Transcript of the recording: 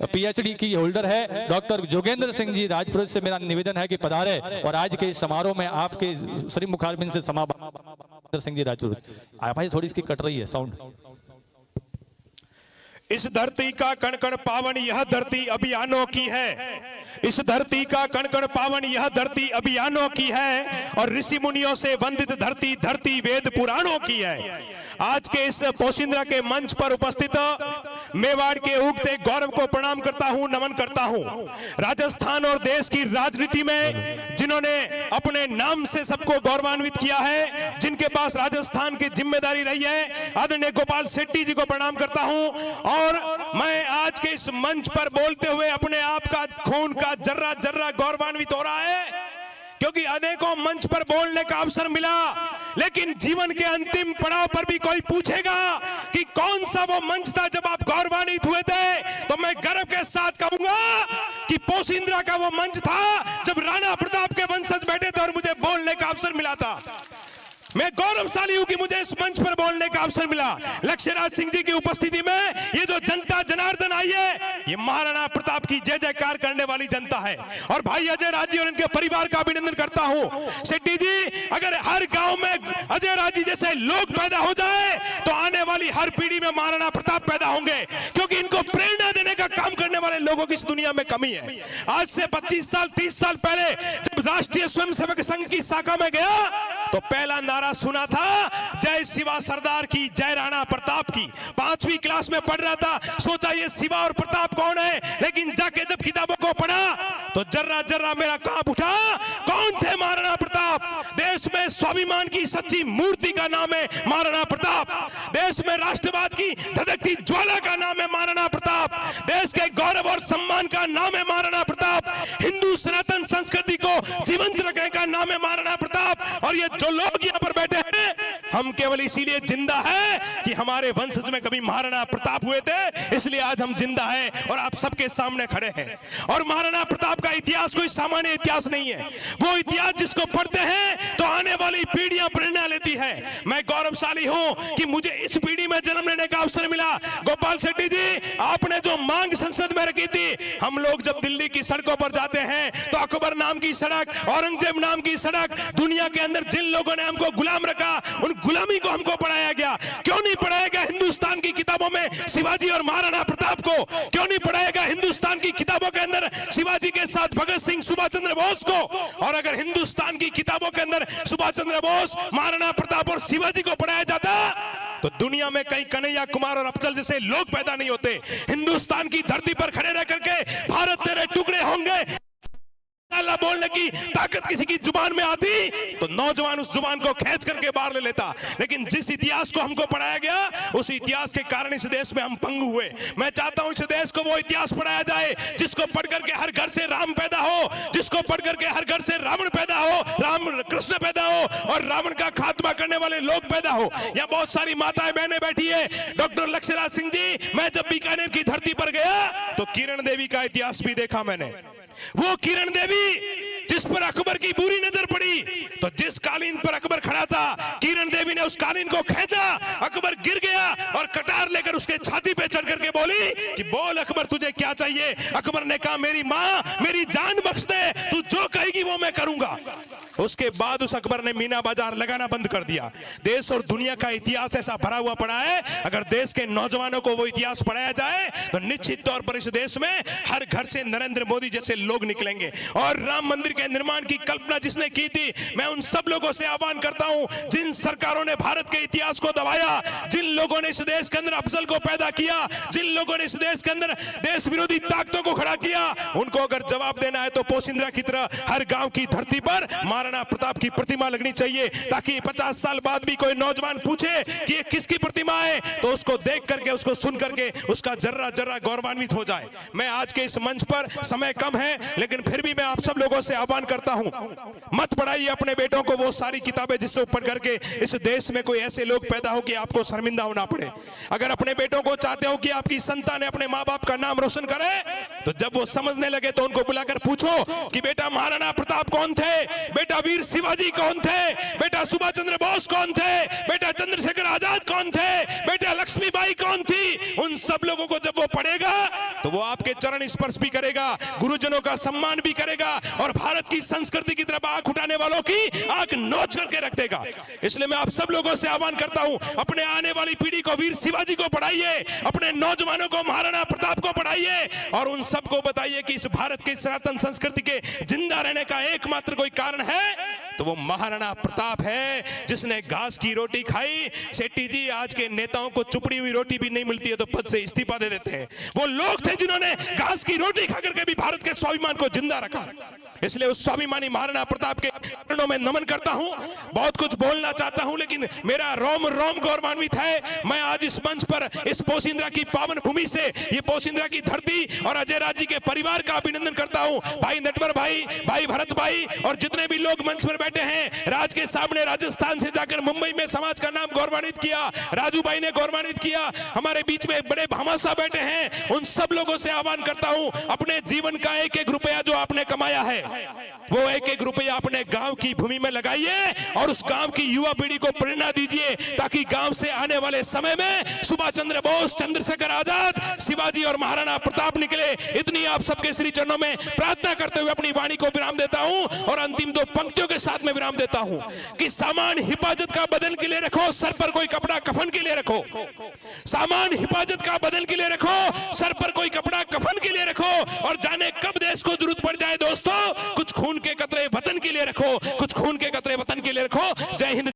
PhD की holder है doctor Jogendra Singh ji Rajpur से मेरा निवेदन है कि पधारे और आज के समारोह में आपके श्री मुखारबिंद से सिंह जी राजपुर। भाई थोड़ी इसकी कट रही है साउंड। इस धरती का कण कण पावन यह धरती अभियानों की है। इस धरती का कण कण पावन यह धरती अभियानों की है और ऋषि मुनियों से वंदित धरती धरती वेद पुराणों की है। आज के इस पोशिंद्रा के मंच पर उपस्थित मेवाड़ के उगते गौरव को प्रणाम करता हूं, नमन करता हूं। राजस्थान और देश की राजनीति में जिन्होंने अपने नाम से सबको गौरवान्वित किया है, जिनके पास राजस्थान की जिम्मेदारी रही है, आदरणीय गोपाल शेट्टी जी को प्रणाम करता हूं। और मैं आज के इस मंच पर बोलते हुए अपने आप का खून का जर्रा जर्रा गौरवान्वित हो रहा है, क्योंकि अनेकों मंच पर बोलने का अवसर मिला, लेकिन जीवन के अंतिम पड़ाव पर भी कोई पूछेगा कि कौन सा वो मंच था जब आप गौरवान्वित हुए थे, तो मैं गर्व के साथ कहूंगा कि पोशिंद्रा का वो मंच था जब राणा प्रताप के वंशज बैठे थे और मुझे बोलने का अवसर मिला था। मैं गौरवशाली हूं कि मुझे इस मंच पर बोलने का अवसर मिला। लक्ष्यराज सिंह जी की उपस्थिति में ये जो जनता जनार्दन आई है, ये महाराणा प्रताप की जय जयकार करने वाली जनता है। और भाई अजय राज जी और इनके परिवार का अभिनंदन करता हूं। शेट्टी जी, अगर हर गांव में अजय राज जी जैसे लोग पैदा हो जाए तो आने वाली हर पीढ़ी में महाराणा प्रताप पैदा होंगे, क्योंकि इनको प्रेरणा देने का काम करने वाले लोगों की इस दुनिया में कमी है। आज से 25 साल 30 साल पहले जब राष्ट्रीय स्वयंसेवक संघ की शाखा में गया तो पहला नारा सुना था, जय शिवा सरदार की, जय राणा प्रताप की। 5वीं क्लास में पढ़ रहा था, सोचा ये शिवा और प्रताप कौन है, लेकिन जाके जब किताबों को पढ़ा तो जर्रा जर्रा मेरा कांप उठा। कौन थे महाराणा प्रताप? देश में स्वाभिमान की सच्ची मूर्ति का नाम है महाराणा प्रताप। देश में राष्ट्रवाद की धधकती ज्वाला का नाम है महाराणा प्रताप। देश के गौरव और सम्मान का नाम है महाराणा प्रताप। हिंदू सनातन संस्कृति को जीवंत रखने का नाम है महाराणा प्रताप। और ये जो लोग यहाँ पर बैठे हैं, हम केवल इसीलिए जिंदा है कि हमारे वंशज में कभी महाराणा प्रताप हुए थे, इसलिए आज हम जिंदा हैं और आप सबके सामने खड़े हैं। और महाराणा प्रताप का इतिहास कोई सामान्य इतिहास नहीं है, वो इतिहास जिसको पढ़ते हैं तो आने वाली पीढ़ियां प्रेरणा लेती है। मैं गौरवशाली हूं कि मुझे इस पीढ़ी में जन्म लेने का अवसर मिला। गोपाल शेट्टी जी, आपने जो मांग संसद में रखी थी, हम लोग जब दिल्ली की सड़कों पर जाते हैं तो अकबर नाम की सड़क, औरंगजेब नाम की सड़क, दुनिया के अंदर जिन लोगों ने हमको गुलाम रखा, उन गुलामी को हमको पढ़ाया गया। क्यों नहीं पढ़ाया गया हिंदुस्तान की किताबों में शिवाजी और महाराणा प्रताप को? क्यों नहीं पढ़ाया गया हिंदुस्तान की किताबों के अंदर शिवाजी के साथ भगत सिंह, सुभाष चंद्र बोस को? और अगर हिंदुस्तान की किताबों के अंदर सुभाष चंद्र बोस, महाराणा प्रताप और शिवाजी को पढ़ाया जाता तो दुनिया में कहीं कन्हैया कुमार और अफजल जैसे लोग पैदा नहीं होते। हिंदुस्तान की धरती पर खड़े रह करके भारत तेरे टुकड़े होंगे अल्लाह बोलने की ताकत किसी की जुबान में आती तो नौजवान उस जुबान को खींच करके बाहर ले लेता। लेकिन जिस इतिहास को हमको पढ़ाया गया, उस इतिहास के कारण इस देश में हम पंगु हुए। मैं चाहता हूं इस देश को वो इतिहास पढ़ाया जाए जिसको पढ़ करके हर घर से राम पैदा हो, जिसको पढ़ करके हर घर से रावण पैदा हो, राम कृष्ण पैदा हो और रावण का खात्मा करने वाले लोग पैदा हो। यहाँ बहुत सारी माताएं बहनें बैठी है। डॉक्टर लक्ष्यराज सिंह जी, मैं जब बीकानेर की धरती पर गया तो किरण देवी का इतिहास भी देखा मैंने। वो किरण देवी जिस पर अकबर की बुरी नजर पड़ी, तो जिस कालीन पर अकबर खड़ा था, किरण देवी ने उस कालीन को खींचा, अकबर गिर गया और कटार लेकर उसके छाती पे चढ़ करके बोली कि बोल अकबर तुझे क्या चाहिए? अकबर ने कहा मेरी माँ मेरी जान बख्श दे, तू जो कहेगी वो मैं करूंगा। उसके बाद उस अकबर ने मीना बाजार लगाना बंद कर दिया। देश और दुनिया का इतिहास ऐसा भरा हुआ पड़ा है, अगर देश के नौजवानों को वो इतिहास पढ़ाया जाए तो निश्चित तौर पर इस देश में हर घर से नरेंद्र मोदी जैसे लोग निकलेंगे। और राम मंदिर के निर्माण की कल्पना जिसने की थी, मैं उन सब लोगों से आह्वान करता हूं, जिन सरकारों ने भारत के इतिहास को दबाया, जिन लोगों ने इस देश के अंदर अफजल को पैदा किया, जिन लोगों ने इस देश के अंदर देश विरोधी ताकतों को खड़ा किया, उनको अगर जवाब देना है तो पोशिंद्रा की तरह हर गांव की धरती पर महाराणा प्रताप की प्रतिमा लगनी चाहिए, ताकि 50 साल बाद भी कोई नौजवान पूछे कि ये किसकी प्रतिमा है तो उसको देख करके, उसको सुन करके उसका जर्रा जर्रा गौरवान्वित हो जाए। मैं आज के इस मंच पर, समय कम है लेकिन फिर भी मैं आप सब लोगों से आह्वान करता हूं, मत पढ़ाइए अपने बेटों को वो सारी किताबें जिससे पढ़ करके इस देश में कोई ऐसे लोग पैदा हो कि आपको शर्मिंदा होना पड़े। अगर अपने बेटों को चाहते हो कि आपकी संतान अपने माँ बाप का नाम रोशन करे तो जब वो समझने लगे तो उनको बुलाकर पूछो कि बेटा महाराणा प्रताप कौन थे, बेटा वीर शिवाजी कौन थे, बेटा सुभाष चंद्र बोस कौन थे, बेटा चंद्रशेखर आजाद कौन थे, बेटा लक्ष्मीबाई कौन थी। उन सब लोगों को जब वो पढ़ेगा तो वो आपके चरण स्पर्श भी करेगा, गुरुजनों का सम्मान भी करेगा और भारत की संस्कृति की तरफ आंख उठाने वालों की आंख नोच करके रख देगा। इसलिए मैं आप सब लोगों से आह्वान करता हूं, अपने आने वाली पीढ़ी को वीर शिवाजी को पढ़ाइए, अपने नौजवानों को महाराणा प्रताप को पढ़ाइए और उन सबको बताइए कि इस भारत की सनातन संस्कृति के जिंदा रहने का एकमात्र कोई कारण है तो वो महाराणा प्रताप है, जिसने घास की रोटी खाई। शेट्टी जी, आज के नेताओं को चुपड़ी हुई रोटी भी नहीं मिलती है तो पद से इस्तीफा दे देते हैं। वो लोग थे जिन्होंने घास की रोटी खाकर के भी भारत के स्वाभिमान को जिंदा रखा। इसलिए उस स्वाभिमानी महाराणा प्रताप के चरणों में नमन करता हूं। बहुत कुछ बोलना चाहता हूं लेकिन मेरा रोम रोम गौरवान्वित है। मैं आज इस मंच पर इस पोशिंद्रा की पावन भूमि से, ये पोशिंद्रा की धरती और अजय राज जी के परिवार का अभिनंदन करता हूं। भाई नटवर भाई, भाई भरत भाई और जितने भी लोग मंच पर बैठे हैं, राज के सामने राजस्थान से जाकर मुंबई में समाज का नाम गौरवान्वित किया, राजू भाई ने गौरवान्वित किया, हमारे बीच में बड़े भामाशाह बैठे हैं। उन सब लोगों से आह्वान करता हूं, अपने जीवन का एक एक रुपया जो आपने कमाया है वो एक एक रुपया अपने गांव की भूमि में लगाइए और उस गांव की युवा पीढ़ी को प्रेरणा दीजिए ताकि गांव से आने वाले समय में सुभाष चंद्र बोस, चंद्रशेखर आजाद, शिवाजी और महाराणा प्रताप निकले। इतनी आप सबके श्री चरणों में प्रार्थना करते हुए अपनी वाणी को विराम देता हूं और अंतिम दो पंक्तियों के साथ में विराम देता हूं कि सामान हिफाजत का बदन के लिए रखो, सर पर कोई कपड़ा कफन के लिए रखो। सामान हिफाजत का बदन के लिए रखो, सर पर कोई कपड़ा कफन के लिए रखो और जाने कब देश को जरूरत पड़ जाए दोस्तों, कुछ खून के कतरे वतन के लिए रखो, कुछ खून के कतरे वतन के लिए रखो। जय हिंद।